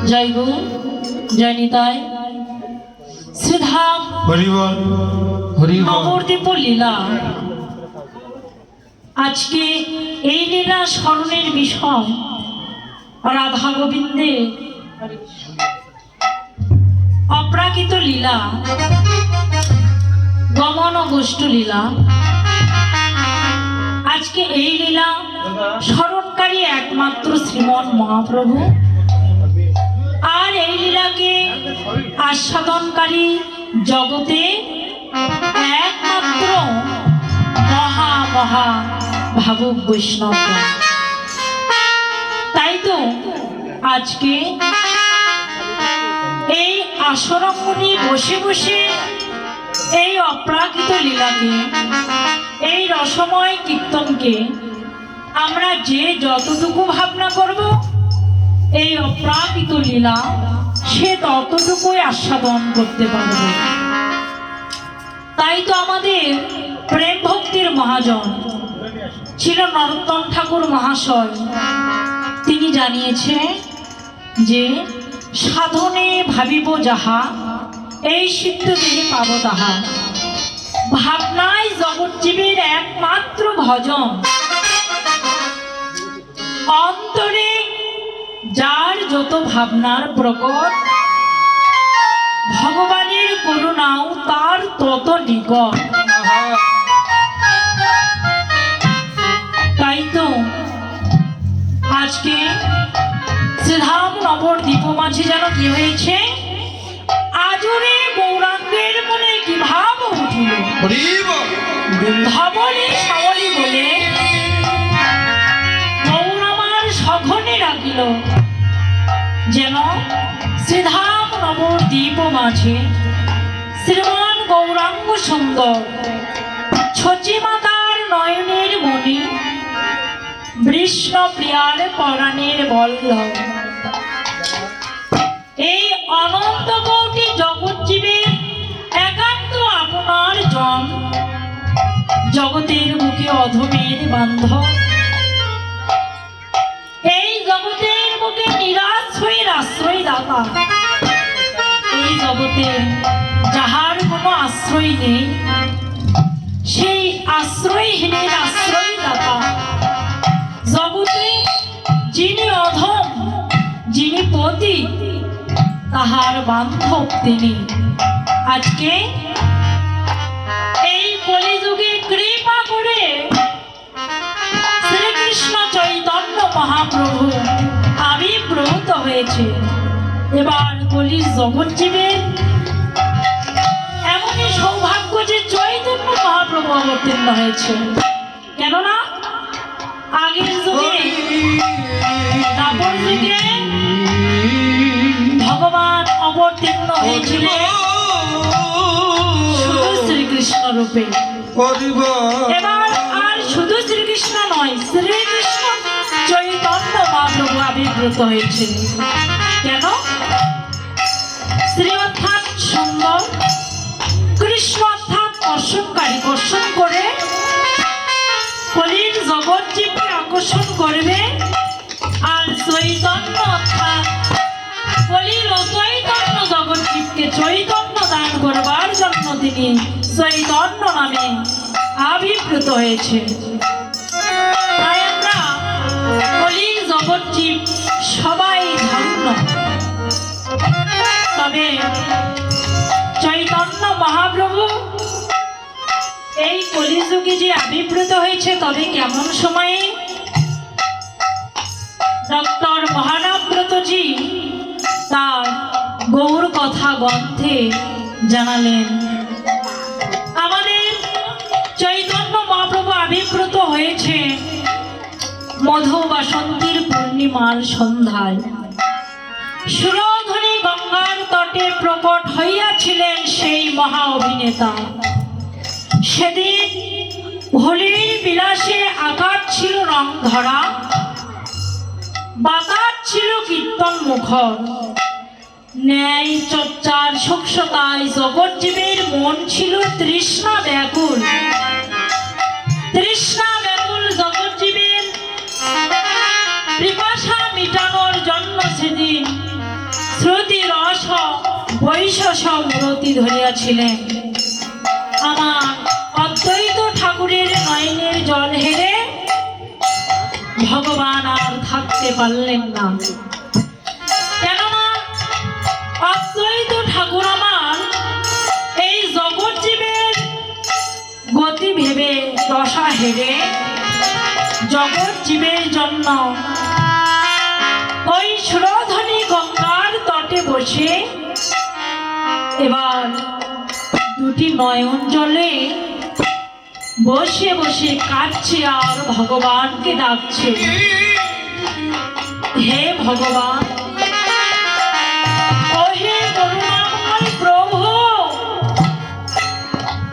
जय गुरु जय निताय श्रीधाम नवद्वीप लीला आज के लीला स्मरणेर विषय राधा गोविंदे अपराकृत लीला गमन गोष्ठ लीला आज के लीला स्मरणकारी एकमात्र श्रीमन महाप्रभु और लीला के आस्वादनकारी जगते एकमात्र महा महा भावुक वैष्णव ताई तो आज के आश्रमनी बसे बसे अपराकृत लीला के रसमय कीर्तन के आमरा जे जतटुकु भावना करब अपराकृत लीला से ततटुकुई आस्वादन करते पारबे ताई तो आमादेर प्रेम भक्तिर महाजन छिलो नरोत्तम ठाकुर महाशय तिनि जानिয়েছেন जे साधने भाविब जाहा এই সিদ্ধ দেহে পাব তাহা ভাবনায় জগৎজীবের একমাত্র ভজন অন্তরে যার যত ভাবনার প্রকট ভগবানের করুণাও তার তত নিকট তাই তো আজকে শ্রীধাম নবদ্বীপ মাঝে যেন কি হয়েছে আজরে গৌরাঙ্গের মনে কি ভাব উঠিল ধবলি সাবলি বলে গৌরামার সঘনে ডাকিল যেন শ্রীধাম নবদ্বীপ মাঝে শ্রীমান গৌরাঙ্গ সুন্দর ছচিমাতার নয়নের মণি বৃষ্ণপ্রিয়ার পরাণের বল্লভ এই অনন্ত কোটি জগৎজীবের একান্ত আপনার জন জগতের মুখে অধমের বান্ধব এই জগতের মুখে নিরাশ্রয়ের আশ্রয় দাতা এই জগতে যাহার কোনো আশ্রয় নেই সেই আশ্রয়হীনের আশ্রয় দাতা জগতে যিনি অধম যিনি পতি তাহার বান্ধব তিনি আজকে এই কলিযুগে কৃপা করে শ্রীকৃষ্ণ চৈতন্য মহাপ্রভু আবির্ভূত হয়েছে এবার কলির জগৎজীবের এমনই সৌভাগ্য যে চৈতন্য মহাপ্রভু অবতীর্ণ হয়েছে কেননা আগের যুগে দাপর যুগে ভগবান অবতীর্ণ হয়েছিলেন শুধু শ্রীকৃষ্ণ রূপে এবার আর শুধু শ্রীকৃষ্ণ নয় শ্রীকৃষ্ণ চৈতন্য মহাপ্রভু আবির্ভূত হয়েছে কেন শ্রী অর্থাৎ সুন্দর কৃষ্ণ অর্থাৎ কর্ষণকারী কর্ষণ করে কলির জগৎজীবকে আকর্ষণ করবে আর চৈতন্য অর্থাৎ চৈতন্য দান করবার জন্য তিনি চৈতন্য নামে আবির্ভূত হয়েছে। তাই আমরা কলির জগৎজীব সবাই ধন্য। তবে চৈতন্য মহাপ্রভু এই কলিযুগে যে আবির্ভূত হয়েছে, তবে কেমন সময়ে? ডক্টর মহানাব্রতজি তার গৌর কথা গ্রন্থে জানালেন, আমাদের চৈতন্য মহাপ্রভু আবির্ভূত হয়েছে মধু বাসন্তীর পূর্ণিমার সন্ধ্যায়। সুরধনী গঙ্গার তটে প্রকট হইয়াছিলেন সেই মহা অভিনেতা। সেদিন হোলির বিলাসে আকাশ ছিল রং ধরা, বাতাস ছিল কীর্তন মুখর। ন্যায় চর্চার সুখসতায় জগৎজীবের মন ছিল তৃষ্ণা ব্যাকুল। তৃষ্ণা ব্যাকুল জগৎজীবের পিপাসা মিটানোর জন্য সেদিন শ্রুতি রস বৈশস মূরতি ধরিয়াছিলেন। আমার অদ্বৈত ঠাকুরের নয়নের জল হেরে ভগবান আর থাকতে পারলেন না। কেননা অদ্বৈত ঠাকুর আমার এই জগৎজীবের গতি ভেবে দশা হেরে জগৎজীবের জন্য ওই সুরধনী গঙ্গার তটে বসে এবার দুটি নয়ন জলে বসে বসে কাঁদছে আর ভগবানকে ডাকছে, হে ভগবান, ও হে করুণাময় প্রভু,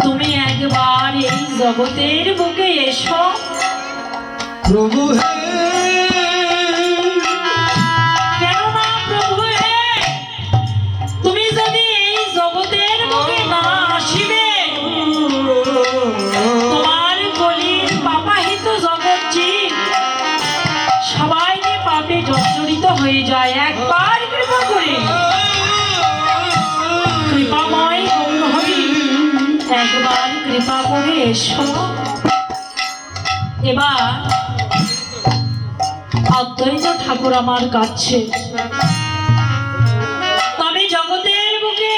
তুমি একবার এই জগতের বুকে এসো। প্রভু হে, কেননা প্রভু হে, তুমি যদি এই জগতের বুকে না আসিবে, তোমার কলির পাপাহিত জগৎজীব সবাই পাপে জর্জরিত হয়ে যায়। একবার কৃপা করে, কৃপাময় গৌর হরি, একবার কৃপা করে এসো। এবার অদ্বৈত ঠাকুর আমার কাছে, তবে জগতের বুকে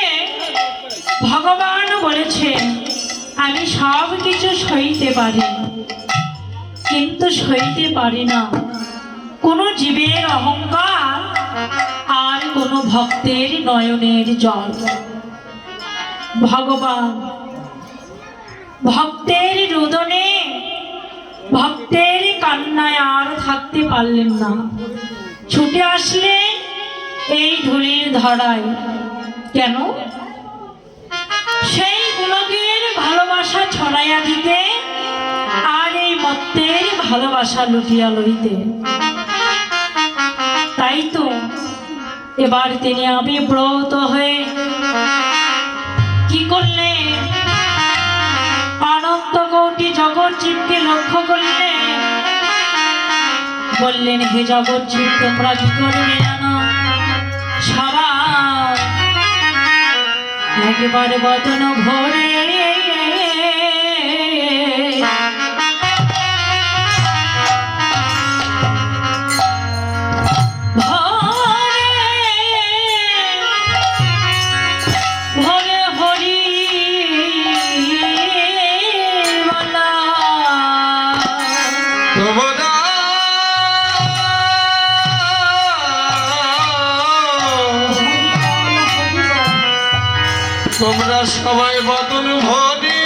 ভগবান বলেছেন, আমি সব কিছু সইতে পারি, কিন্তু সইতে পারি না কোনো জীবের অহংকার আর কোনো ভক্তের নয়নের জল। ভগবান ভক্তের রোদনে, ভক্তের কান্নায় আর থাকতে পারলেন না, ছুটে আসলেন এই ধুলির ধরায়। কেন? সেই গোলকের ভালোবাসা ছড়াইয়া দিতে আর এই মত্তের ভালোবাসা লুটিয়া লইতে। তাই তো এবার তিনি আবির্ভূত হয়ে কি করলেন? অনন্ত কোটি জগৎজীবকে লক্ষ্য করলেন, বললেন, হে জগৎজীব, তোমরা কি করবে জানো? সবাই একবার বদন ভরে তোমরা সবাই বদন ভরি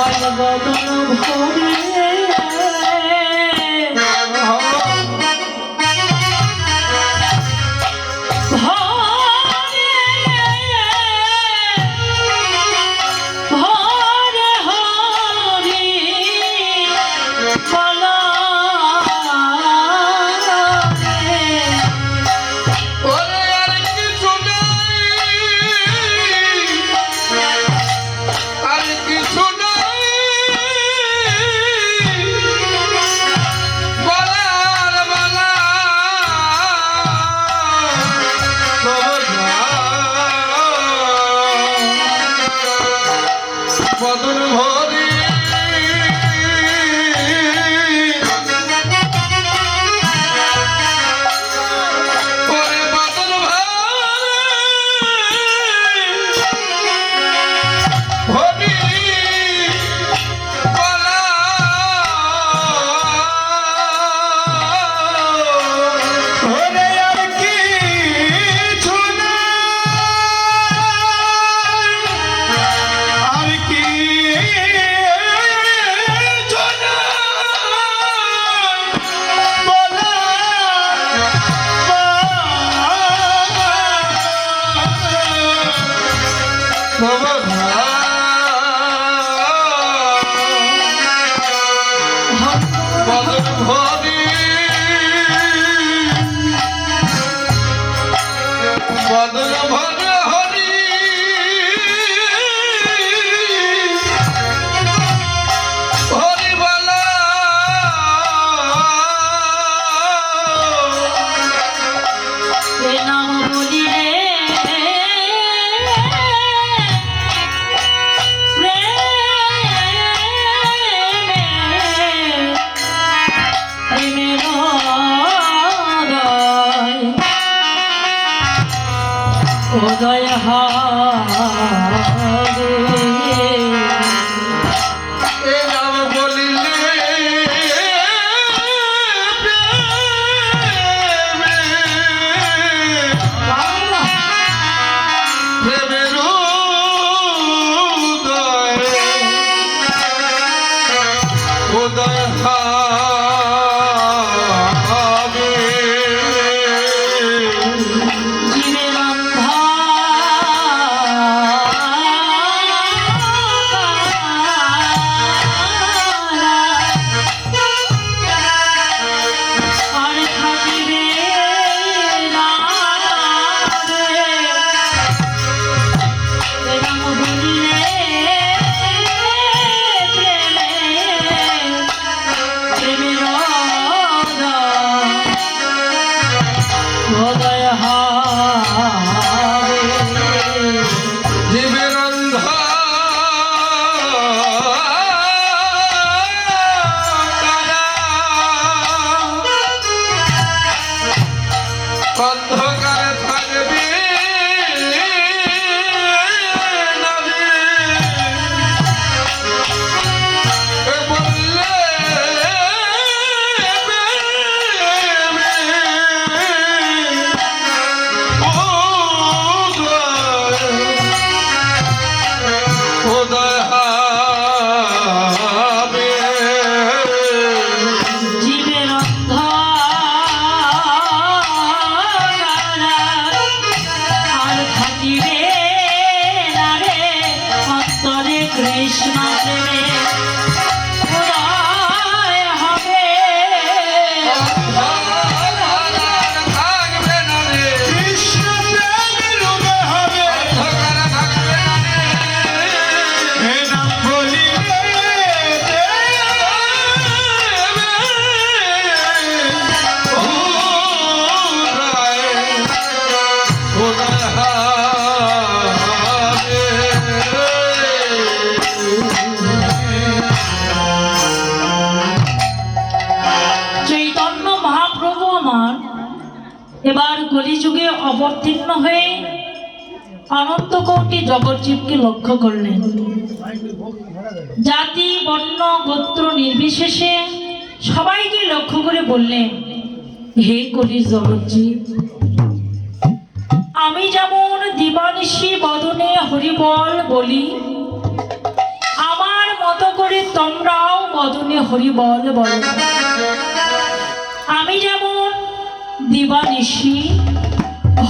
সবাই বদন ভরে বদন ভরি ওরে বদন ভরি বলা ওরে আর কিছু আর কি বদন ভরি বদন ভরি হরি হরি বলা এ নাম বলিলে প্রেমের উদয় হবে এ নাম বলিলে প্রেমের উদয় হবে জীবের আর থাকিবে না রে। এ নাম বলিলে প্রেমের উদয় হবে জীবের অন্ধকারে থাকবে না রে। এ বললে উদয় হবে জীবের আর থাকিবে না রে অন্তরে কৃষ্ণ প্রেমে উদয় হবে থাকবে না রে কৃষ্ণ প্রেমের উদয় হবে অন্ধকারে থাকবে না রে হে নাম বলিলে উদয় চৈতন্য মহাপ্রভু আমার এবার কলিযুগে অবতীর্ণ হয়ে অনন্ত কোটি জগৎজীবকে লক্ষ্য করলেন। জাতি বর্ণ গোত্র নির্বিশেষে সবাইকে লক্ষ্য করে বললেন, হে কলির জগৎজীব, আমি যেমন দিবানিশি বদনে হরিবল বলি, আমার মতো মতো করে তোমরাও বদনে হরি বল বলো। আমি যেমন দিবানিশি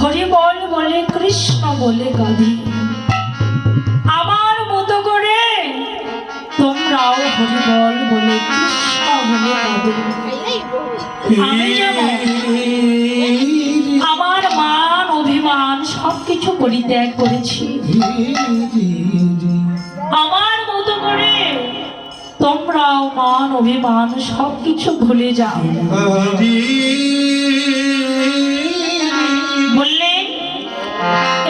হরি বল বলে কৃষ্ণ বলে গাধি, আমার মতো করে তোমরাও হরি বল বলে কৃষ্ণ বলে গাধি। আমি যেমন আমার মান অভিমান সবকিছু পরিত্যাগ করেছি, আমার মতো করে তোমরাও মান অভিমান সবকিছু ভুলে যাও। বললেন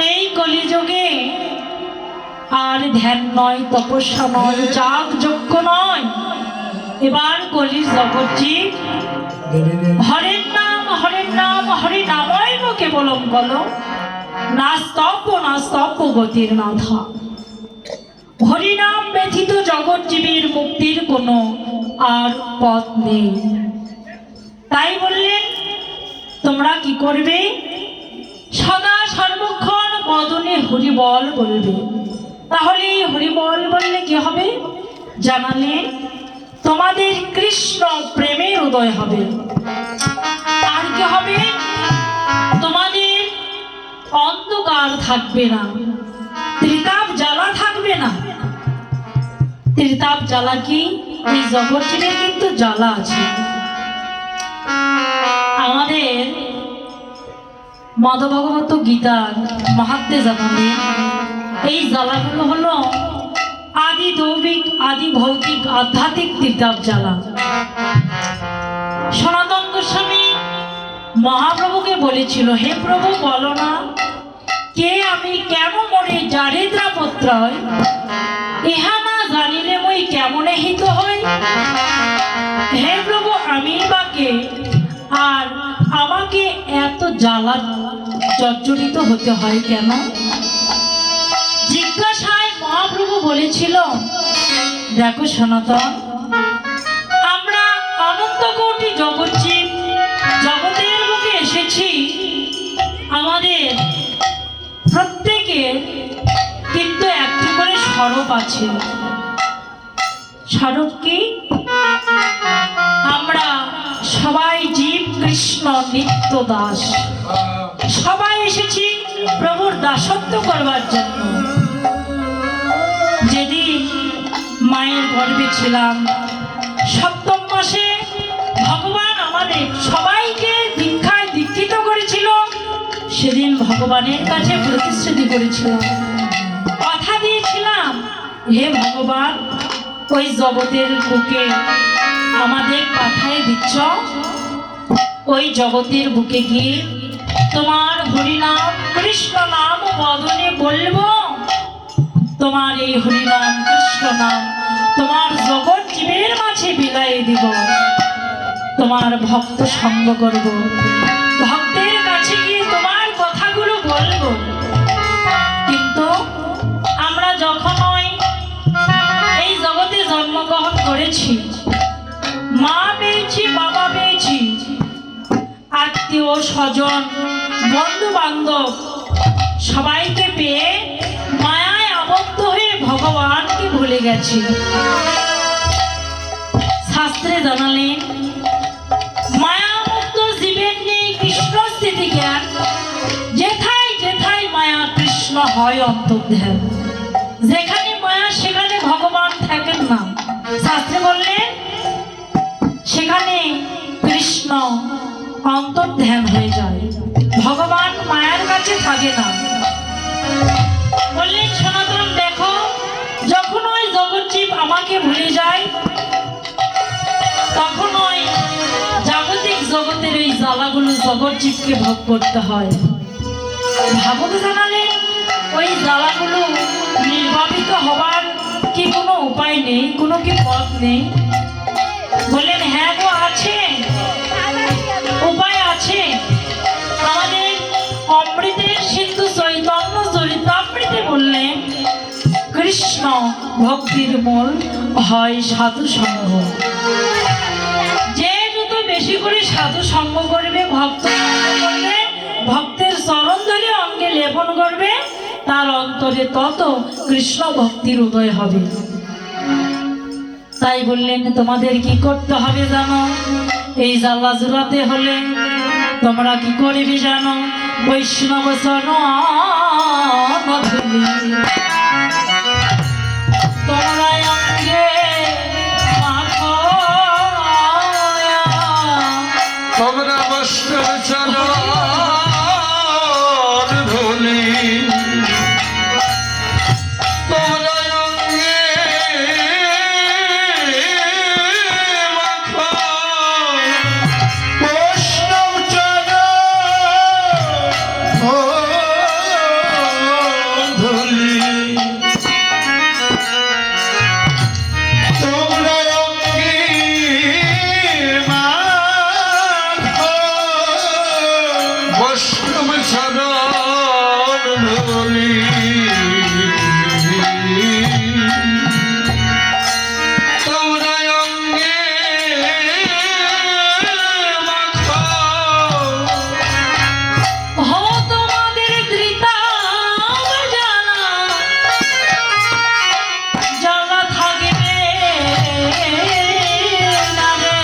এই কলিযুগে আর ধ্যান নয়, তপস্যা নয়, যাগ যজ্ঞ নয়, এবার কলির জগৎজীব হরের নাম হরি নামই কেবলম বলো, না স্তব্য গতির নাথা। হরিনাম ব্যথিত জগৎজীবীর মুক্তির কোনো আর পথ নেই। তাই বললেন তোমরা কি করবে? সদা সর্বক্ষণ বদনে হরিবল বলবে। তাহলে হরিবল বললে কি হবে? জানালে তোমাদের কৃষ্ণ প্রেমের উদয় হবে। আর কি হবে? তোমাদের অন্ধকার থাকবে না, ত্রিতাপ জ্বালা থাকবে না। ত্রিতাপ জ্বালা কি? এই জগৎজীবের কিন্তু জ্বালা আছে। আমাদের মদভগবত গীতার মাহাত্ম্যে জানালেন এই জ্বালাগুলো হলো আদি দৈবিক, আদি ভৌতিক, আধ্যাত্মিক ত্রিতাপ জ্বালা। সনাতন গোস্বামী মহাপ্রভুকে বলেছিল, হে প্রভু বলো না, কে আমি কেন মরে জারিদ্রা পত্রয়, ইহা না জানিলে মই কেমনে হিত হই। হে প্রভু আমি বা কে, আর আমাকে এত জ্বালা জর্জরিত হতে হয় কেন? জিজ্ঞাসায় মহাপ্রভু বলেছিল, দেখো সনাতন, আমরা অনন্ত কোটি জগৎজীব জগতের বুকে এসেছি, আমাদের প্রত্যেকের কিন্তু একটি করে স্বরূপ আছে। স্বরূপ কি? আমরা সবাই জীব কৃষ্ণ নিত্য দাস, সবাই এসেছি প্রভুর দাসত্ব করবার জন্য। যেদিন মায়ের গর্ভে ছিলাম, সপ্তম মাসে ভগবান আমাদের সবাইকে দীক্ষায় দীক্ষিত করেছিল। সেদিন ভগবানের কাছে প্রতিশ্রুতি করেছিলাম, কথা দিয়েছিলাম, হে ভগবান ওই জগতের বুকে আমাদের পাঠায় দিচ্ছ, ওই জগতের বুকে গিয়ে তোমার হরিনাম কৃষ্ণ নাম বদনে বলবো, তোমার এই হরিনাম কৃষ্ণ নাম তোমার জগৎ জীবের মাঝে বিলাইয়ে দিব, তোমার ভক্ত সঙ্গ করব, ভক্তের কাছে গিয়ে তোমার কথাগুলো বলবো। কিন্তু আমরা যখন এই জগতে জন্মগ্রহণ করেছি, মা পেয়েছি, বাবা পেয়েছি, আত্মীয় স্বজন বন্ধু বান্ধব সবাইকে পেয়ে মায়ায় আবদ্ধ হয়ে ভগবানকে ভুলে গেছি। শাস্ত্রে জানালেন মায়ামুক্ত জীবের নেই কৃষ্ণ স্থিতি জ্ঞান, যেথায় যেথায় মায়া কৃষ্ণ হয় অন্তর্ধ্যান। যেখানে মায়া সেখানে ভগবান থাকেন না। শাস্ত্রে বললেন সেখানে কৃষ্ণ অন্তর্ধ্যান হয়ে যায়, ভগবান মায়ার কাছে থাকে না। বললেন সনাতন দেখো, যখন ওই জগৎজীব আমাকে ভুলে যায়, তখন ওই জাগতিক জগতের ওই জ্বালাগুলো জগৎজীবকে ভোগ করতে হয়। ভাগবত জানালেন ওই জ্বালাগুলো নির্বাপিত হবার কি কোনো উপায় নেই, কোনো কি পথ নেই? বললেন হ্যাঁ গো আছে, উপায় আছে। আমাদের অমৃতের সিন্ধু চৈতন্য চরিতামৃতে বললেন কৃষ্ণ ভক্তির মূল হয় সাধু সঙ্গ। যে যত বেশি করে সাধু সঙ্গ করবে, ভক্ত করবে, ভক্তের চরণ ধরে অঙ্গে লেপন করবে, তার অন্তরে তত কৃষ্ণ ভক্তির উদয় হবে। তাই বললেন তোমাদের কি করতে হবে জানো? এই জ্বালা জুড়াতে হলে তোমরা কি করবে জানো? বৈষ্ণব সনধুলি তোমরা অঙ্গে মাখো, তোমরা বৈষ্ণব চরণ ধুলি তোমরা অঙ্গে মাখো, বৈষ্ণব চরণ ধুলি তোমরা অঙ্গে মাখো, বৈষ্ণব চরণ ধুলি তোমরা অঙ্গে মাখো। হো তোমাদের ধৃতাম জানা, জ্বালা থাকবে না রে,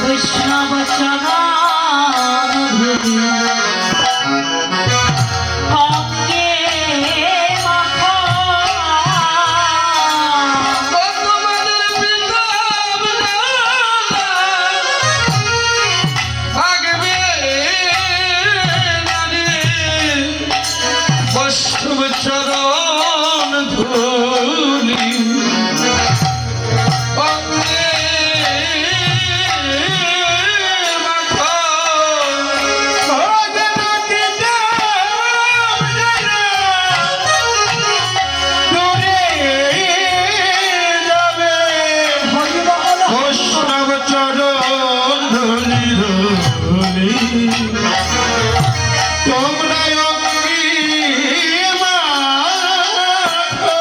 বৈষ্ণব চরণধুলি অঙ্গে মাখো। তোমাদের বৃন্দাবন থাকবে না রে, বৈষ্ণব চরণ ধুলি অঙ্গে মাখো। বৈষ্ণব চরণ ধুলি ধুলি তোমরা অঙ্গে মাখো।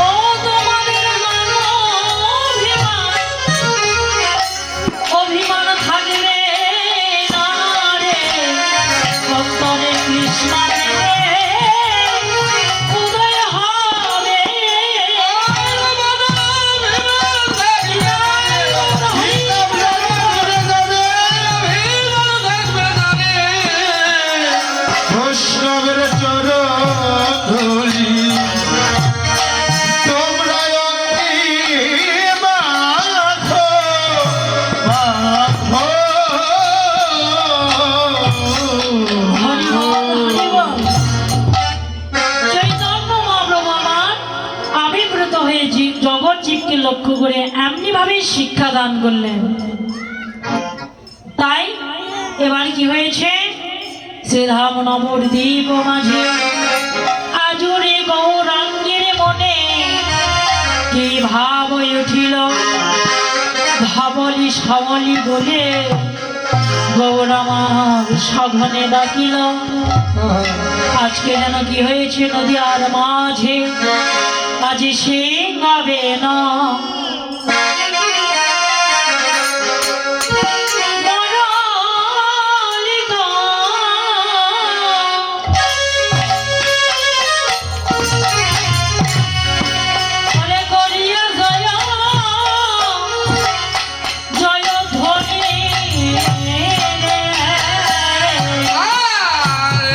ও তোমাদের মানবিমান, অভিমান থাকবে না রে, অন্তরে কৃষ্ণের উদয় হবে। বৈষ্ণবের চরণ ধুলি তোমরা অঙ্গে মাখো, মাখো। হরি বল, হরি বল। চৈতন্য মহাপ্রভু আমার আবির্ভূত হয়ে জগৎ জীবকে লক্ষ্য করে এমনি ভাবে শিক্ষা দান করলেন। তাই এবার কি হয়েছে? শ্রীধাম নবদ্বীপ মাঝে আজুরে গৌরাঙ্গের মনে কি ভাব উঠিল, ধবলি সবলি বলে গৌরামার সঘনে ডাকিল। আজকে যেন কি হয়েছে নদীয়ার মাঝে, আজ সে গাবে না আর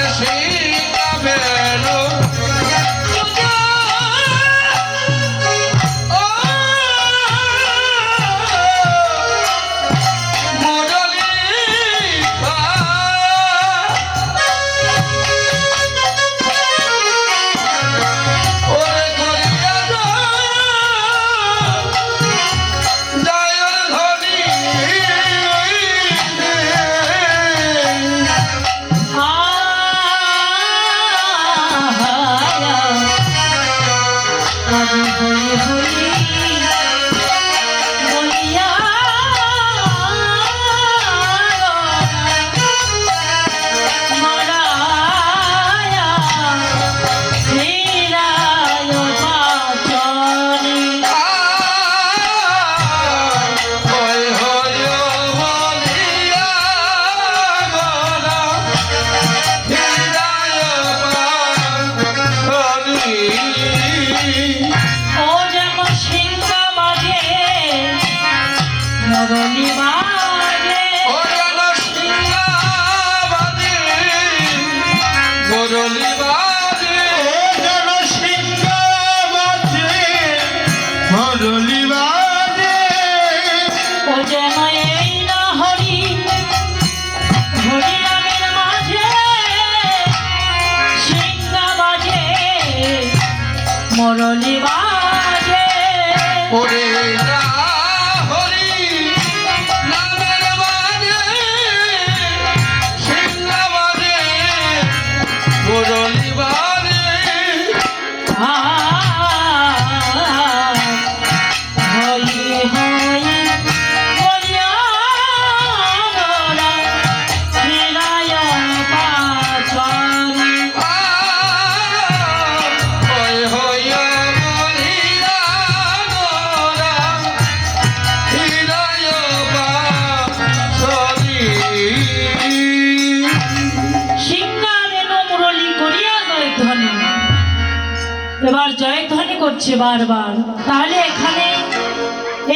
করছে বারবার। তাহলে এখানে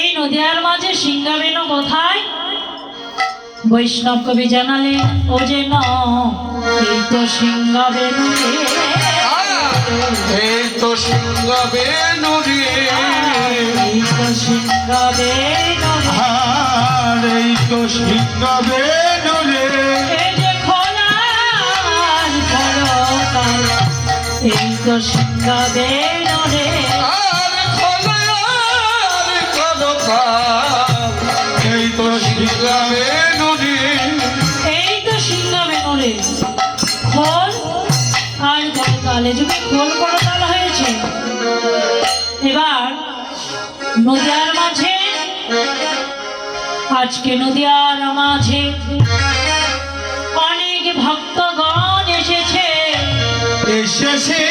এই নদিয়ার মাঝে সিংহাবেনু কোথায়? বৈষ্ণব কবি জানালেন ও যে ন এই তো সিংহাবেনু রে, এই তো সিংহাবেনু রে, এই তো সিংহাবেনু রে, আর এই তো সিংহাবেনু রে, এই যে খোলার পরকাল, এই তো সিংহাবেনু রে, আর খোলার পরকাল, এই তো সিংহাবেনু রে, এই তো সিংহাবেনু রে। খোল আর পরকালে যুগে খোল পরকাল হয়েছে। এবার নদিয়ার মাঝে, আজকে নদিয়ার মাঝে অনেক ভক্তগণ এসেছে। এসেছে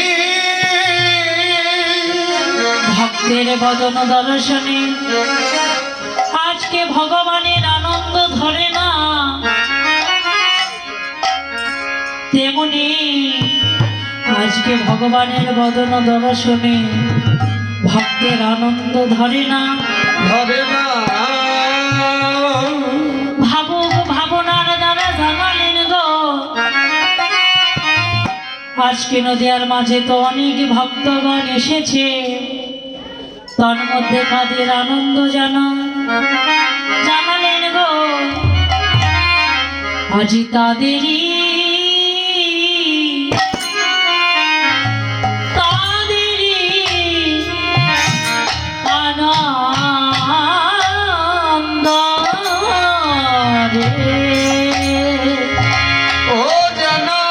ভক্তের বদন দর্শনে আজকে ভগবানের আনন্দ ধরে না, তেমনি আজকে ভগবানের বদন দর্শনে ভক্তের আনন্দ ধরে না। ধরে না, ভাবুক ভাবনার দ্বারা জানালেন গো, আজকে নদিয়ার মাঝে তো অনেক ভক্তগণ এসেছে, তার মধ্যে কাদের আনন্দ জানালেন গো, আজি তাদেরই আনন্দ রে। ও জানো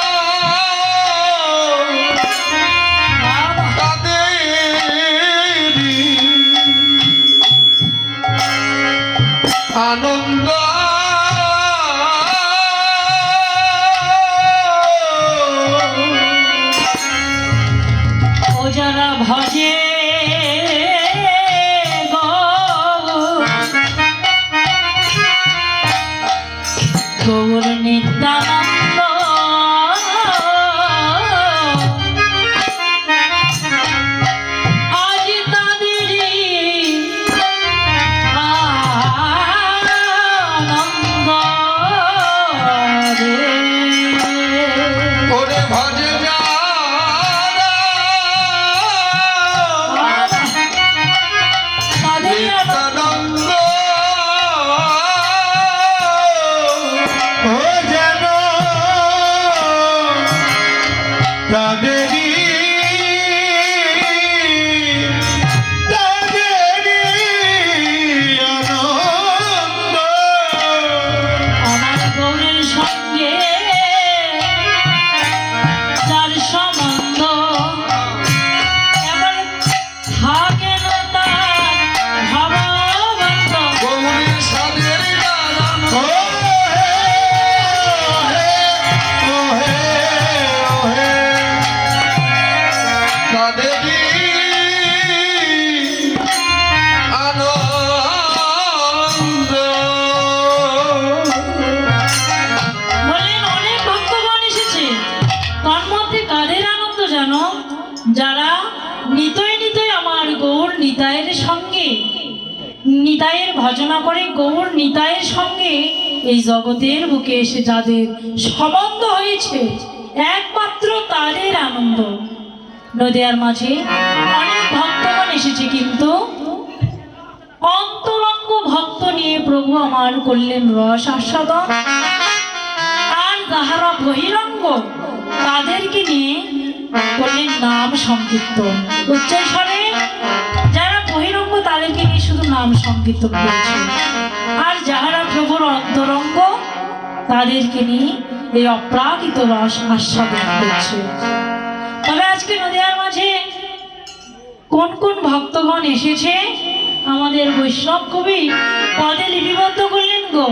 তাদেরই আনন্দ, ও যারা ভজে গৌর নিত্যানন্দ, আজ তাদেরই আনন্দ রে। ওরে ভজে যারা তাদেরই নিত্যানন্দ, ও যেন তাদেরই আনন্দ, আমার গৌরের সঙ্গে যার সম্বন্ধ এবার থাকে না তার ভাবাবন্ত। গৌরী সাদের গান, ও হে, ও হে, ও হে, তাদেরই আনন্দ। বললেন অনেক ভক্তগণ এসেছে, তার মধ্যে কাদের আনন্দ জানো? যারা নিতই নিতই আমার গৌর নিতাইয়ের সঙ্গে নিতাইয়ের ভজনা করে গৌর নিতাইয়ের সঙ্গে এই জগতের বুকে এসে যাদের সম্বন্ধ হয়েছে, একমাত্র তাদের আনন্দ। নদিয়ার মাঝে অনেক ভক্তগণ এসেছে, কিন্তু অন্তরঙ্গ ভক্ত নিয়ে প্রভু আমার করলেন রস আস্বাদন, আর যাহারা বহিরঙ্গ তাদেরকে নিয়ে করলেন নাম সংকীর্তন। উচ্চস্বরে যারা বহিরঙ্গ তাদেরকে নিয়ে শুধু নাম সংকীর্তন করছে, আর যাহারা প্রভুর অন্তরঙ্গ তাদেরকে নিয়ে এই অপ্রাকৃত রস আস্বাদন করছে। তবে আজকে নদিয়ার মাঝে কোন কোন ভক্তগণ এসেছে আমাদের বৈষ্ণব কবি পদে লিপিবদ্ধ করলেন গো,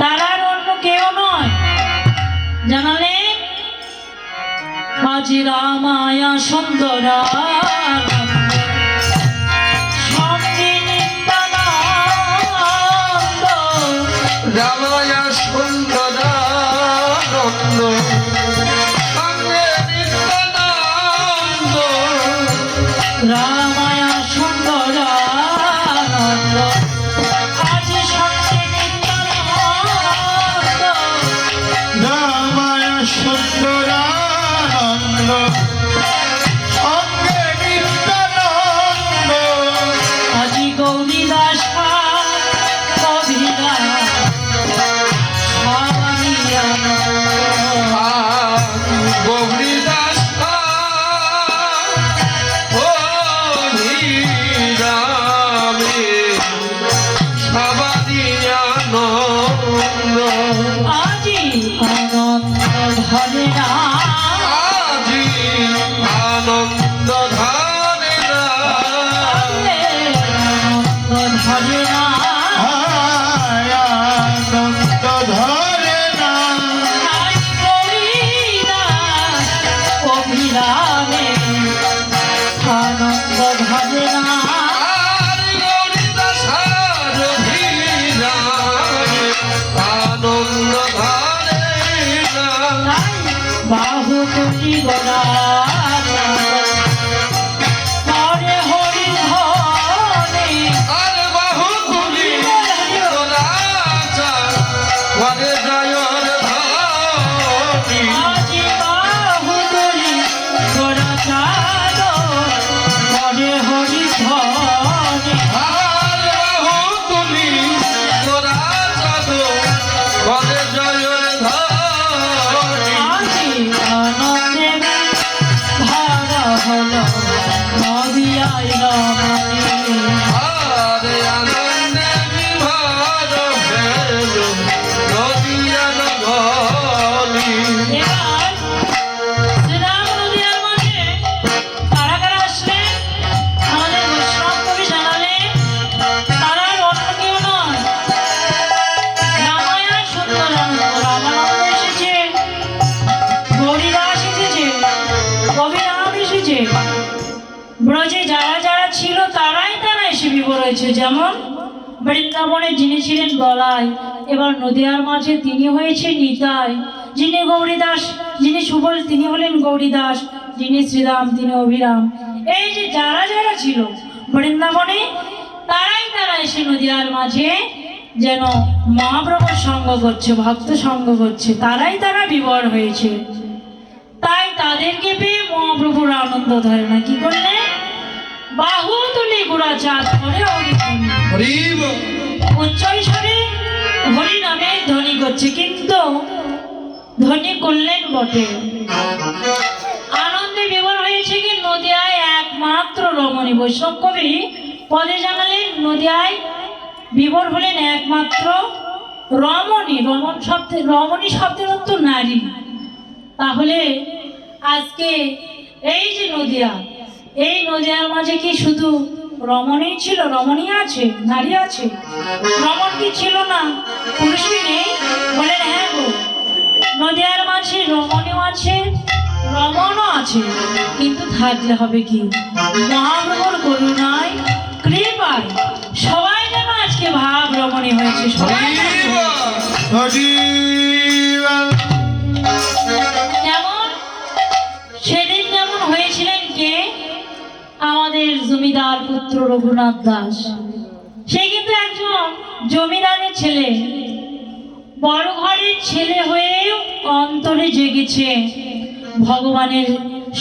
তারা আর অন্য কেউ নয়, জানালেন আজি রামায়া সুন্দরা সঙ্গে নিত্যানন্দ, রামায়া সুন্দরানন্দ, সঙ্গে নিত্যানন্দ, রাম হয়েছে। যেমন বৃন্দাবনে যিনি ছিলেন বলাই, এবার নদিয়ার মাঝে তিনি হয়েছে নিতাই, যিনি গৌরীদাস, যিনি সুবল তিনি হলেন গৌরীদাস, যিনি শ্রীরাম তিনি অভিরাম। এই যে যারা যারা ছিল বৃন্দাবনে, তারাই তারা এসে নদিয়ার মাঝে যেন মহাপ্রভুর সঙ্গ করছে, ভক্ত সঙ্গ করছে, তারাই তারা বিবর হয়েছে। তাই তাদেরকে পেয়ে মহাপ্রভুর আনন্দ ধরে না, কি করলে বাহু তুলে গুড়া চাঁদ করে উচ্চৈস্বরে হরি নামে ধ্বনি করছে, কিন্তু ধ্বনি করলেন বটে, আনন্দে বিবর হয়েছে। কি নদিয়ায় একমাত্র রমণী, বৈষ্ণব কবি পদে জানালেন নদিয়ায় বিবর হলেন একমাত্র রমণী। রমণী শব্দের অর্থ নারী। তাহলে আজকে এই যে নদিয়া, এই নদিয়ার মাঝে কি শুধু রমণী ছিল? রমণী আছে, নারী আছে, রমণ কি ছিল না? পুরুষ কি নেই? বলেন হ্যাঁ গো, নদিয়ার মাঝে রমণীও আছে, রমণও আছে, কিন্তু থাকলে হবে কি মহাপ্রভুর করুণায় কৃপায় সবাই যেন আজকে ভাব রমণী হয়েছে। সবাই যেমন সেদিন যেমন হয়েছিলেন কে? আমাদের জমিদার পুত্র রঘুনাথ দাস। সে কিন্তু একজন জমিদারের ছেলে, বড় ঘরের ছেলে হয়েও অন্তরে জেগেছে ভগবানের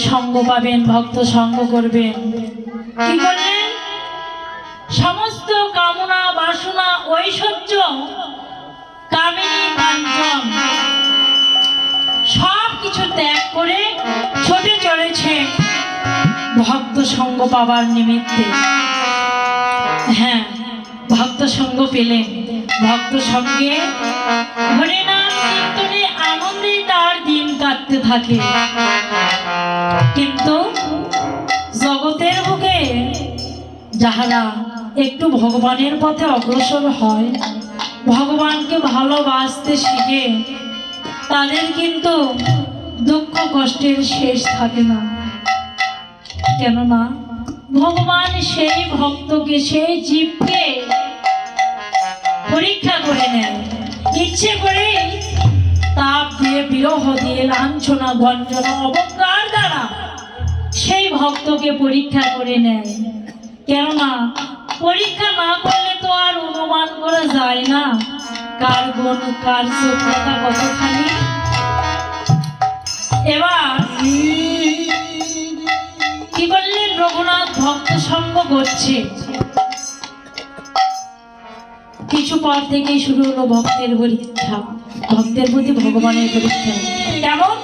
সঙ্গ পাবেন, ভক্ত সঙ্গ করবেন। কি করলেন? সমস্ত কামনা বাসনা ঐশ্বর্য কামিনী কাঞ্চন সব কিছু ত্যাগ করে ছুটে চলেছে ভক্ত সঙ্গ পাবার নিমিত্তে। হ্যাঁ, ভক্ত সঙ্গ পেলেন, ভক্ত সঙ্গে হরিনাম কীর্তনে আনন্দে তার দিন কাটতে থাকে। কিন্তু জগতের বুকে যাহারা একটু ভগবানের পথে অগ্রসর হয়, ভগবানকে ভালোবাসতে শিখে, তাদের কিন্তু দুঃখ কষ্টের শেষ থাকে না। কেননা ভগবান সেই ভক্তকে, সেই জীবকে পরীক্ষা করে নেয়, ইচ্ছে করে তাপ দিয়ে, বিরহ দিয়ে, লাঞ্ছনা গঞ্জনা অবজ্ঞার দ্বারা সেই ভক্তকে পরীক্ষা করে নেয়। কেননা পরীক্ষা না করলে তো আর অনুমান করা যায় না কার গুণ, কার সত্যতা কতখানি। এবার কি করলেন? রঘুনাথ ভক্ত সঙ্গ করছে, কিছু পর থেকেই শুরু হলো ভক্তের পরীক্ষা, ভক্তের প্রতি ভগবানের পরীক্ষা। কেমন?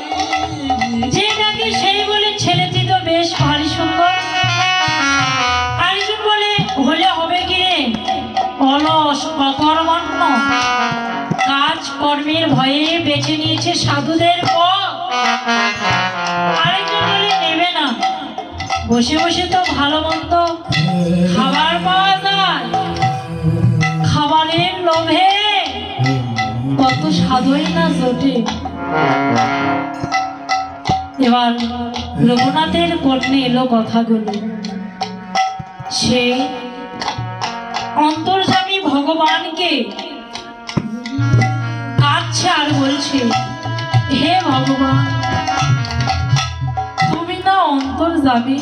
যে নাকি সেই বলে ছেলেটি তো বেশ ভারী সুন্দর, আরেকজন বলে হলে হবে কি রে, অলস অকর্মণ্য, কাজ কর্মের ভয়ে বেছে নিয়েছে সাধুদের পথ। আরেকজন বলে নেবে না, বসে বসে তো ভালো মন্দ খাবার পাওয়া যায়, খাবারের লোভে কত সাধুই না জোটে। এবার রঘুনাথের কর্ণে এলো কথাগুলো। সে অন্তর্যামী ভগবানকে কাঁদছে আর বলছে, হে ভগবান, তুমি না অন্তর্যামী,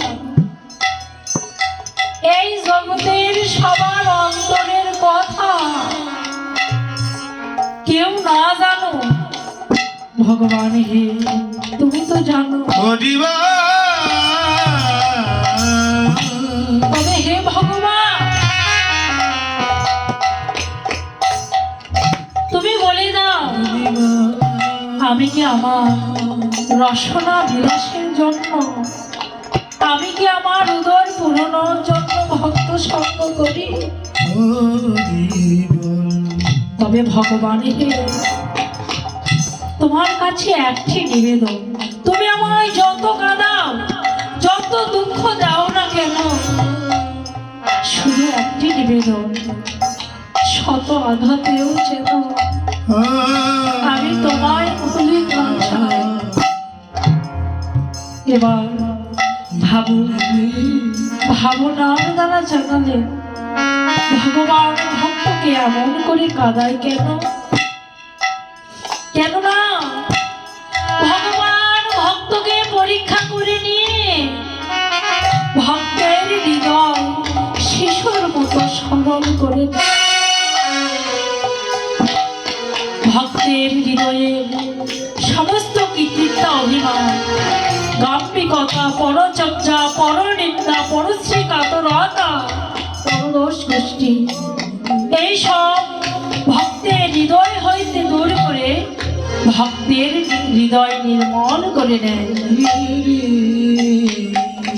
এই জগতের সবার অন্তরের কথা কেউ না জানো, ভগবান হে তুমি তো জানো। তবে হে ভগবান, তুমি বলে দাও, আমি কি আমার রসনা বিলাসের জন্য, আমি কি আমার উদর পূরণের জন্য ভক্ত সঙ্গ করি? তবে ভগবান হে, তোমার কাছে একটি নিবেদন, তুমি আমায় যত কাঁদাও, যত দুঃখ দাও না কেন, শুধু একটি নিবেদন, শত আঘাতেও যেন আমি তোমায় ভুলি না চাই। এবার ভাবনার দ্বারা জানালেন, ভগবান ভক্তকে এমন করে কাঁদায় কেন? কেননা ভগবান ভক্তকে পরীক্ষা করে নিয়ে ভক্তের হৃদয় শিশুর মতো সরল করে দেয়। ভক্তের হৃদয়ে সমস্ত কৃতিত্ব, অভিমান, গাম্ভীকতা, পরচর্চা, পরনিন্দা, পরশ্রী কাতরতা, পরদোষ গোষ্ঠী এইসব ভক্তের হৃদয় হইতে দূর করে ভক্তের হৃদয় নির্মল করে নেয়।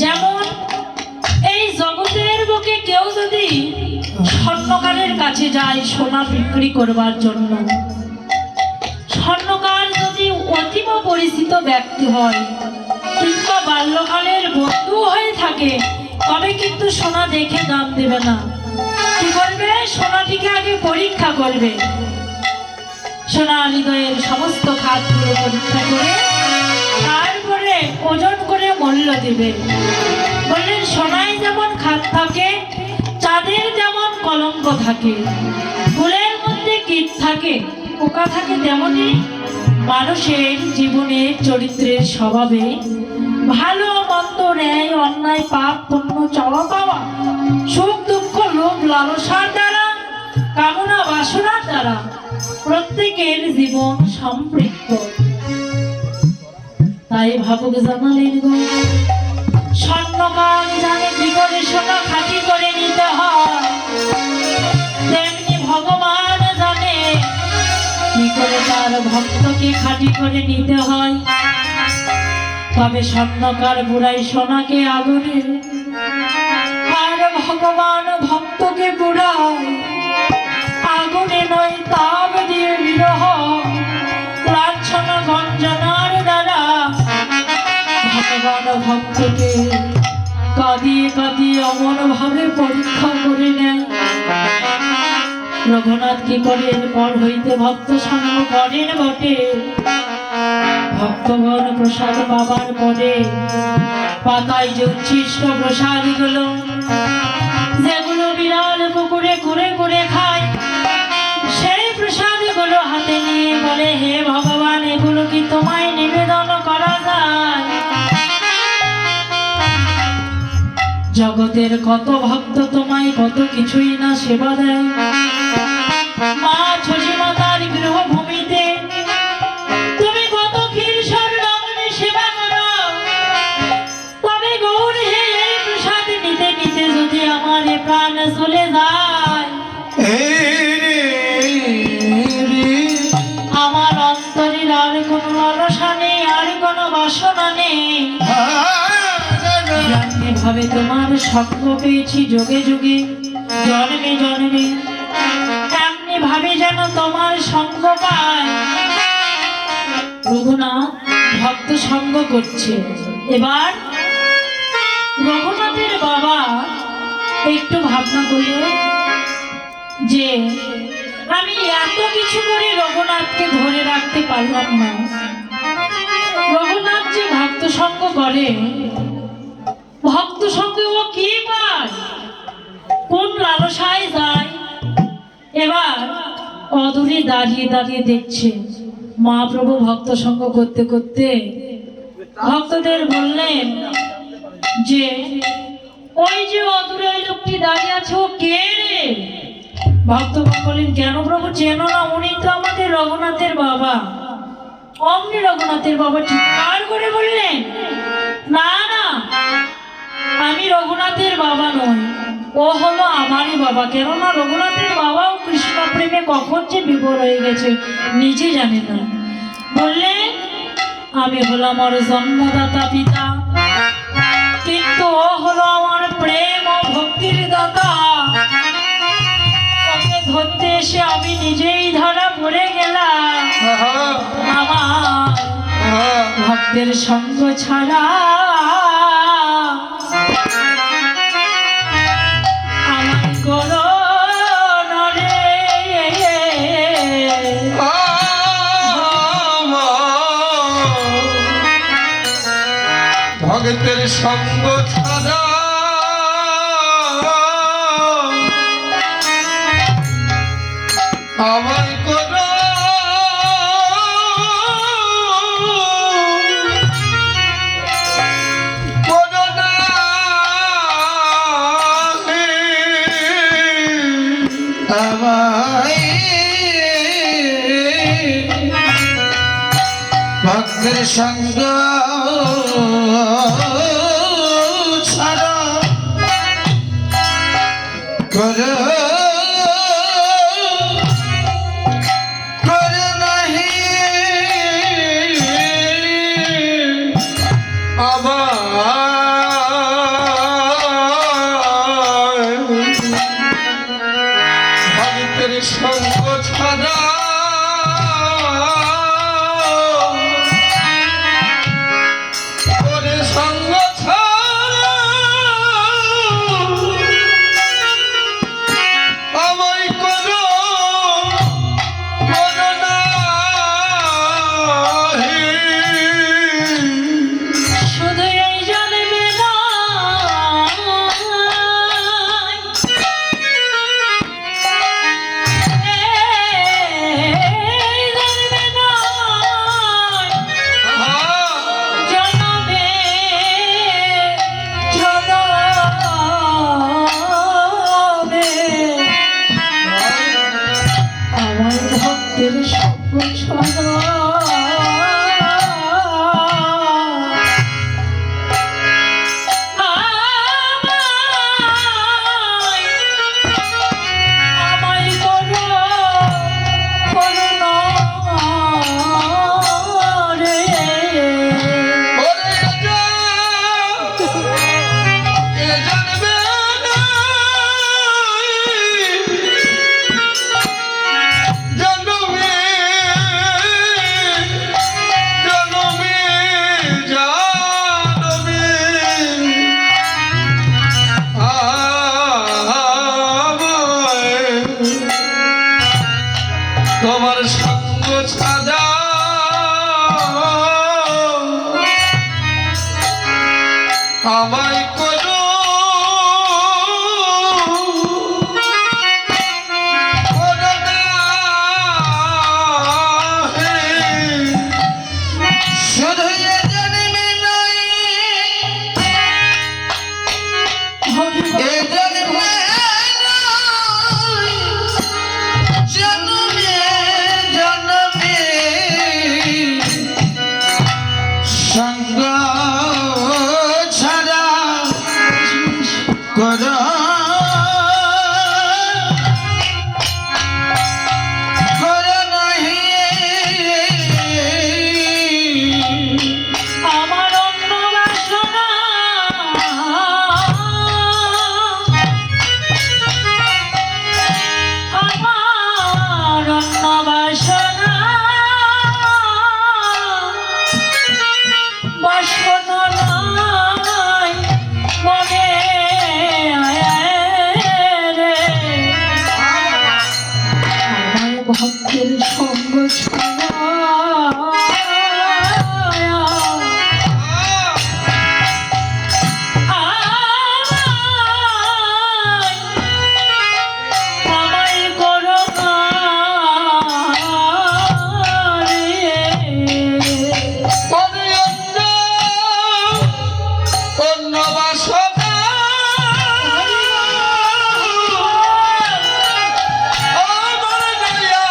যেমন এই জগতের বুকে কেউ যদি স্বর্ণকারের কাছে যায় সোনা বিক্রি করবার জন্য, স্বর্ণকার যদি অতীব পরিচিত ব্যক্তি হয় কিংবা বাল্যকালের বন্ধু হয়ে থাকে, তবে কিন্তু সোনা দেখে দাম দেবে না। কি করবে? সোনাটিকে আগে পরীক্ষা করবে। সোনা হৃদয়ের সমস্ত খাতগুলো পরীক্ষা করে তারপরে ওজন করে মূল্য দিবে। বললেন সোনায় যেমন খাত থাকে, চাঁদের যেমন কলঙ্ক থাকে, ফুলের মধ্যে কীট থাকে, পোকা থাকে, তেমনি মানুষের জীবনে, চরিত্রের, স্বভাবে ভালো মন্দ, ন্যায় অন্যায়, পাপ পুণ্য, চাওয়া পাওয়া, সুখ দুঃখ, লোভ লালসার দ্বারা, কামনা বাসনার দ্বারা প্রত্যেকের জীবন সম্পৃক্ত। তাই ভাবুক জানালেন গো, স্বর্ণকার জানে কি করে সোনা খাঁটি করে নিতে হয়, তেমনি ভগবান জানে কি করে তার ভক্তকে খাঁটি করে নিতে হয়। তবে স্বর্ণকার বুড়াই সোনাকে আগুনে, আর ভগবান ভক্তকে বুড়ায় আগুনে নয় তাপ দিয়ে বিরহ লাঞ্ছনা গঞ্জনার দ্বারা ভগবান ভক্তকে কাঁদিয়ে কাঁদিয়ে অমন ভাবে পরীক্ষা করে নেয়। রঘুনাথ কি করেন? পর হইতে ভক্ত সঙ্গ করেন বটে, ভক্তগণ প্রসাদ পাবার পরে পাতায় যে উচ্ছিষ্ট প্রসাদ গুলো, যেগুলো বিড়াল কুকুরে কুরে করে খায়, সেই প্রসাদ গুলো হাতে নিয়ে বলে, হে ভগবান, এগুলো কি তোমায় নিবেদন করা যায়? জগতের কত ভক্ত তোমায় কত কিছুই না সেবা দেয়। মা ছজি মাতার গৃহভূমিতে তুমি কত ক্ষীরসর রমণী সেবা করো, তবে গৌর হে, এই প্রসাদ নিতে নিতে যদি আমার এ প্রাণ চলে যায়, আমার অন্তরের আর কোনো লালসা নেই, আর কোনো বাসনা নেই। ভাবে তোমার সঙ্গ পেয়েছি যোগে যোগে, জন্মে জন্মে, এমনি ভাবে যেন তোমার সঙ্গ পায়। রঘুনাথ ভক্ত সঙ্গ করছে। এবার রঘুনাথের বাবা একটু ভাবনা করল যে আমি এত কিছু করে রঘুনাথকে ধরে রাখতে পারলাম না। রঘুনাথ যে ভক্ত সঙ্গ করে, ভক্ত সঙ্গে ও কি পায়, কোন লালসায় যায়? এবার অদূরে দাঁড়িয়ে দাঁড়িয়ে দেখছে মহাপ্রভু ভক্ত সঙ্গ করতে করতে ভক্তদের বললেন যে ওই যে অদূরে ওই লোকটি দাঁড়িয়ে আছে, ও কে রে? ভক্তগণ বললেন, কেন প্রভু, চেনো না? উনি তো আমাদের রঘুনাথের বাবা। অমনি রঘুনাথের বাবা চিৎকার করে বললেন, না না, আমি রঘুনাথের বাবা নই, ও হলো আমারই বাবা। কেননা রঘুনাথের বাবাও কৃষ্ণ প্রেমে কখন যে বিভোর হয়ে গেছে নিজে জানে না। বললেন, আমি হলাম আমার জন্মদাতা পিতা, কিন্তু ও হলো আমার প্রেম ও ভক্তির দাতা। ওকে ধরতে এসে আমি নিজেই ধরা পড়ে গেলাম। আমার ভক্তের সঙ্গ ছাড়া আমার করো নরে। ভক্তের সঙ্গ ছাড়া আমায় করো করোনা আমায় ভক্তের সঙ্গ ছাড়া করো করো নাহি ভক্তের সঙ্গ ছাড়া করে সঙ্গ ছাড়া আমায় করো করোনা শুধু এই জন্মে আমার ভক্তের সঙ্গ ছাড়া আমায় করো করুণা রে ওরে যা এ জন্মে জন্মে জন্মে জন্মে তোমার সঙ্গ ছাড়া আমায় করো করোনা শুধু এ জন্মে নয় এ জন্মে নয় জন্মে জন্মে সঙ্গ ছাড়া করো করো নাহি আমার অন্য বাসনা আমার অন্য বাসনা বাসনা নাই মনে রে আমার ভক্তের সঙ্গ ছাড়া আমায় করো ওরে অন্য বাসনা আমার নয়া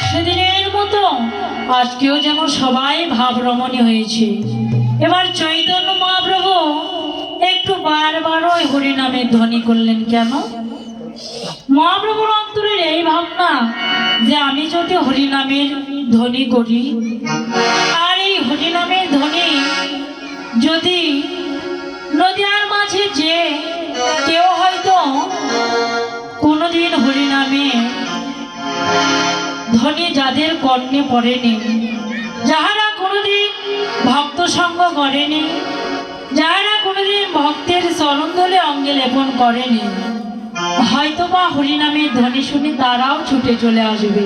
সেদিনের মতো আজকেও যেন সবাই ভাবরমণী হয়েছে। এবার চৈতন্য মহাপ্রভু একটু বারবার ওই হরিনামের ধ্বনি করলেন কেন? মহাপ্রভুর অন্তরের এই ভাবনা যে আমি যদি হরিনামের ধ্বনি করি আর এই হরিনামের ধ্বনি যদি নদিয়ার মাঝে যে কেউ হয়তো কোনোদিন হরিনামে ধ্বনি যাদের কর্ণে পড়েনি, যাহারা কোনোদিন ভক্ত সঙ্গ করেনি, যাহারা কোনোদিন ভক্তের চরণধলে অঙ্গে লেপন করেনি, হয়তো বা হরিনামের ধ্বনি শুনে তারাও ছুটে চলে আসবে।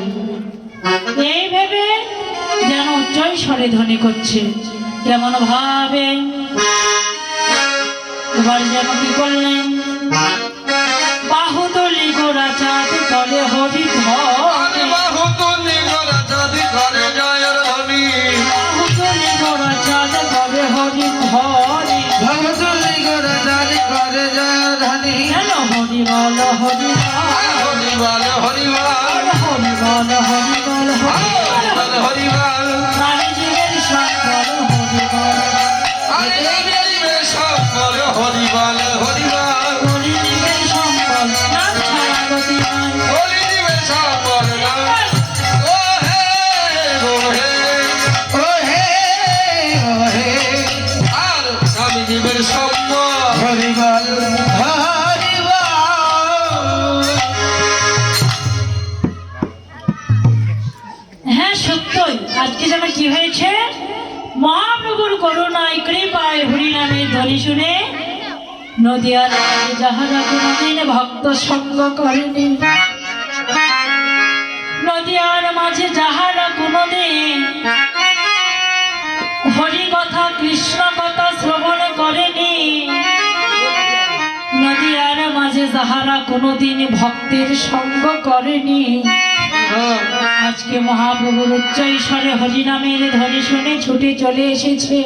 এই ভেবে যেন উচ্চই স্বরে ধ্বনি করছে। কেমন ভাবে এবার যেন কি করলেন, বাহুতলি গোড়া চাঁদ তলে হরি ধরে, বাহুতলি গোড়া চাঁদ তলে হরি ধরে, ভগতুলি গোরা জারি করে জয় ধানি কেন হরি বল হরি হরি বল হরি বল হরি বল হরি বল হরি বল প্রাণী জীবের সকল হরি বল, আরে গরিবের সকল হরি বল হরি বল হরি জীবের সম্বল নাম ছাড়া গতি নাই। হরি দিবের সকল নাম ও হে ও হে ও হে ও হে আর স্বামী জীবের সম্বল হরি বল হরি বল। হ্যাঁ সত্যই আজকে যেন কি হয়েছে, মহাপ্রভুর করুণায় কৃপায় হরিনামের ধ্বনি শুনে নদিয়ার মাঝে যাহারা কোনোদিন ভক্ত সঙ্গ করেনি, নদিয়ার মাঝে যাহারা কোনোদিন হরি কথা কৃষ্ণ কথা শ্রবণ করেনি, নদিয়ার মাঝে যাহারা কোনোদিন ভক্তের সঙ্গ করেনি, আজকে মহাপ্রভুর উচ্চৈস্বরে হরিনামের ধ্বনি শুনে ছুটে চলে এসেছে।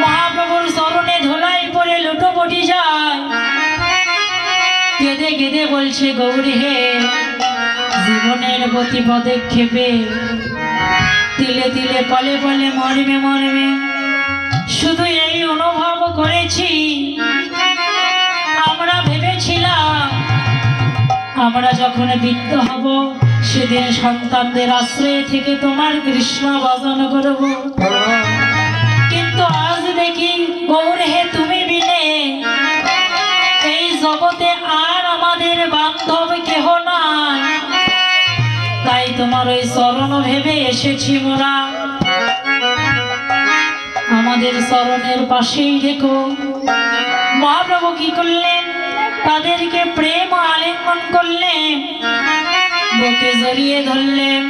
মহাপ্রভুর চরণে ধোলাই পড়ে লুটোপটি যায়, কেঁদে কেঁদে বলছে গৌরী হে, জীবনের প্রতি পদক্ষেপে তিলে তিলে পলে পলে মরবে মরবে, শুধু এই অনুভব করেছি আমরা ভেবেছিলাম আমরা যখন বৃদ্ধ হব সেদিন সন্তানদের আশ্রয়ে থেকে তোমার কৃষ্ণ ভজন করব, কিন্তু আজ দেখি গৌর হে তুমি বিনে এই জগতে আর আমাদের বান্ধব কেহ নাই, তাই তোমার ওই চরণ ভেবে এসেছি মোরা, আমাদের চরণের পাশেই রেখো। মহাপ্রভু কি করলেন, তাদেরকে প্রেম আলিঙ্গন করলেন, বুকে জড়িয়ে ধরলেন।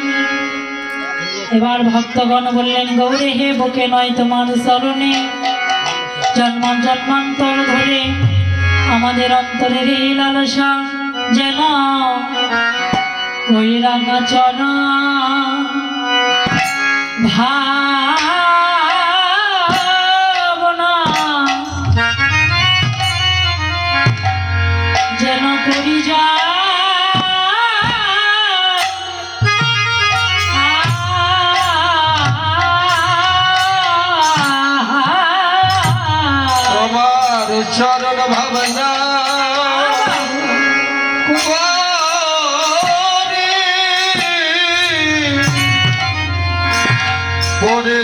এবার ভক্তগণ বললেন গৌরে হে, বুকে নয় তোমার চরণে জন্মান্তর ধরে আমাদের অন্তরের এই লালসা যেন ওই রাঙা চরণ ভাবনা যেন করি যায়। তোমার চরণ ভাবনা পড়ে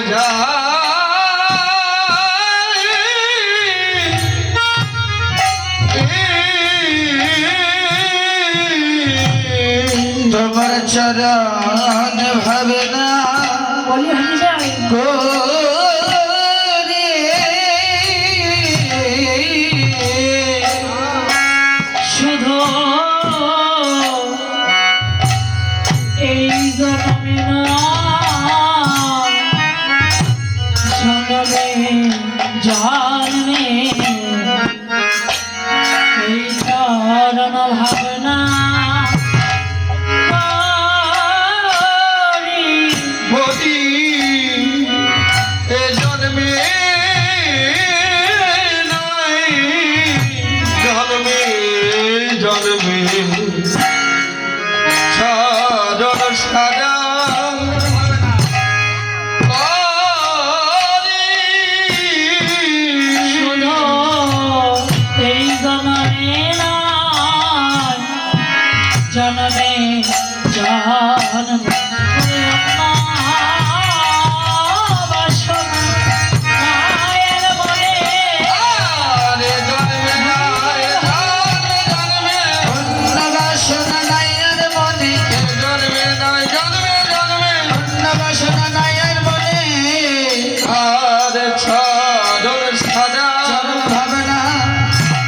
তোমার চরণ ভাবনা বলি হয়ে যায় শুধু এই জন্মে নয়, জন্মে জন্মে এই চরণ ভাবনা বলি এ জন্মে নয় জন্মে জন্মে সাদর সাদা শুধু এই জন্মে নয়, জন্মে জন্ম বাসনা মায়ের মনে আরে জন্মে নাই জন্মে বাসনা নাই আর মনে, জন্মে নাই জন্মে জন্মে বাসনা নাই আর মনে, আরে সাদর সাদা চরম ভাবনা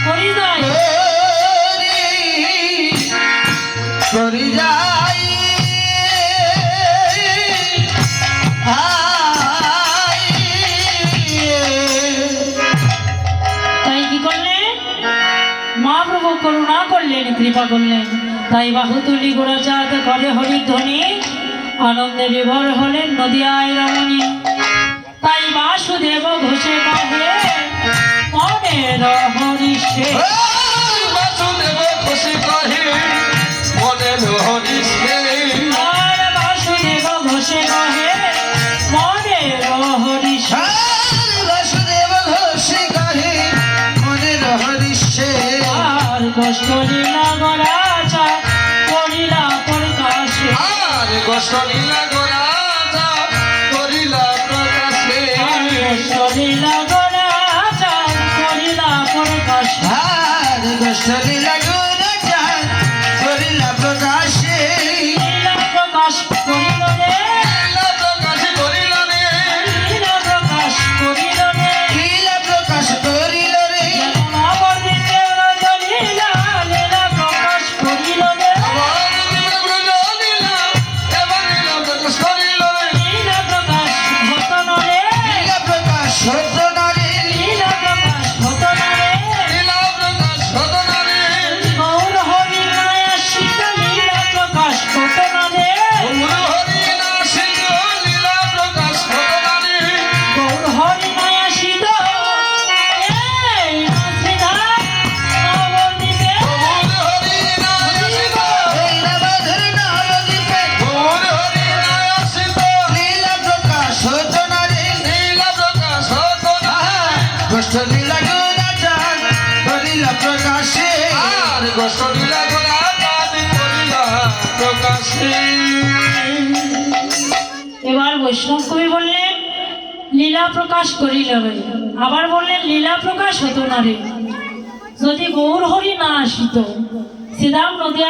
করি যায় করি যাই তাই কি করলেন? মহাপ্রভু করুণা করলেন, কৃপা করলেন। তাই বাহু তুলি গোড়াচাঁদ করে হরিধ্বনি, আনন্দে বিভোর হলেন নদিয়ায় রমণী। তাই বাসুদেব ঘোষে কহে মনের হরিষে, বাসুদেব খুশি কহে মনের হরিষে আর বাসুদেব ঘোষে কহে মনের হরিষে। বাসুদেব ঘোষে কহে মনের হরিষে, আর কষ্ট লীলা গোড়াচাঁদ করিলা প্রকাশে, আর কষ্ট লীলা গোরাজা করিলা প্রকাশে কষ্ট লীলা গোড়াচাঁদ করিলা প্রকাশে। আর গোষ্ঠ লীলা গুণচাঁদ করিলা প্রকাশে, লীলা প্রকাশ করিল রে, লীলা প্রকাশ করিল রে লীলা প্রকাশ করিল রে, লীলা প্রকাশ করিল রে, যেন নবদ্বীপে ব্রজ লীলা, লীলা প্রকাশ করিল রে, আবার দিবে ব্রজ লীলা এবার লীলা প্রকাশ করিল রে লীলা প্রকাশ হত নরে, লীলা প্রকাশ হত না রে, লীলা প্রকাশ হত নরে। লীলা প্রকাশ হত না রে গৌর হরি মায়া শীত লীলা প্রকাশ হত নরে, গৌর হরি না সিদ্ধ লীলা প্রকাশ হত না রে গৌর হরি মায়া শীত এই নাথিধা নবদ্বীপে, গৌর হরি না সিদ্ধ এই নবধূর নবদ্বীপে গৌর হরি না সিদ্ধ লীলা প্রকাশ হত না রে, লীলা প্রকাশ হত না গোষ্ঠ লীলা গুণচাঁদ করিলা প্রকাশে, আর গোষ্ঠ লীলা গোরাজা করিলা প্রকাশে এবার বৈষ্ণব কবি বললেন লীলা প্রকাশ করিল রে, আবার বললেন লীলা প্রকাশ হতো না রে। যদি গৌর হরি না আসিত শ্রীরাম নদিয়া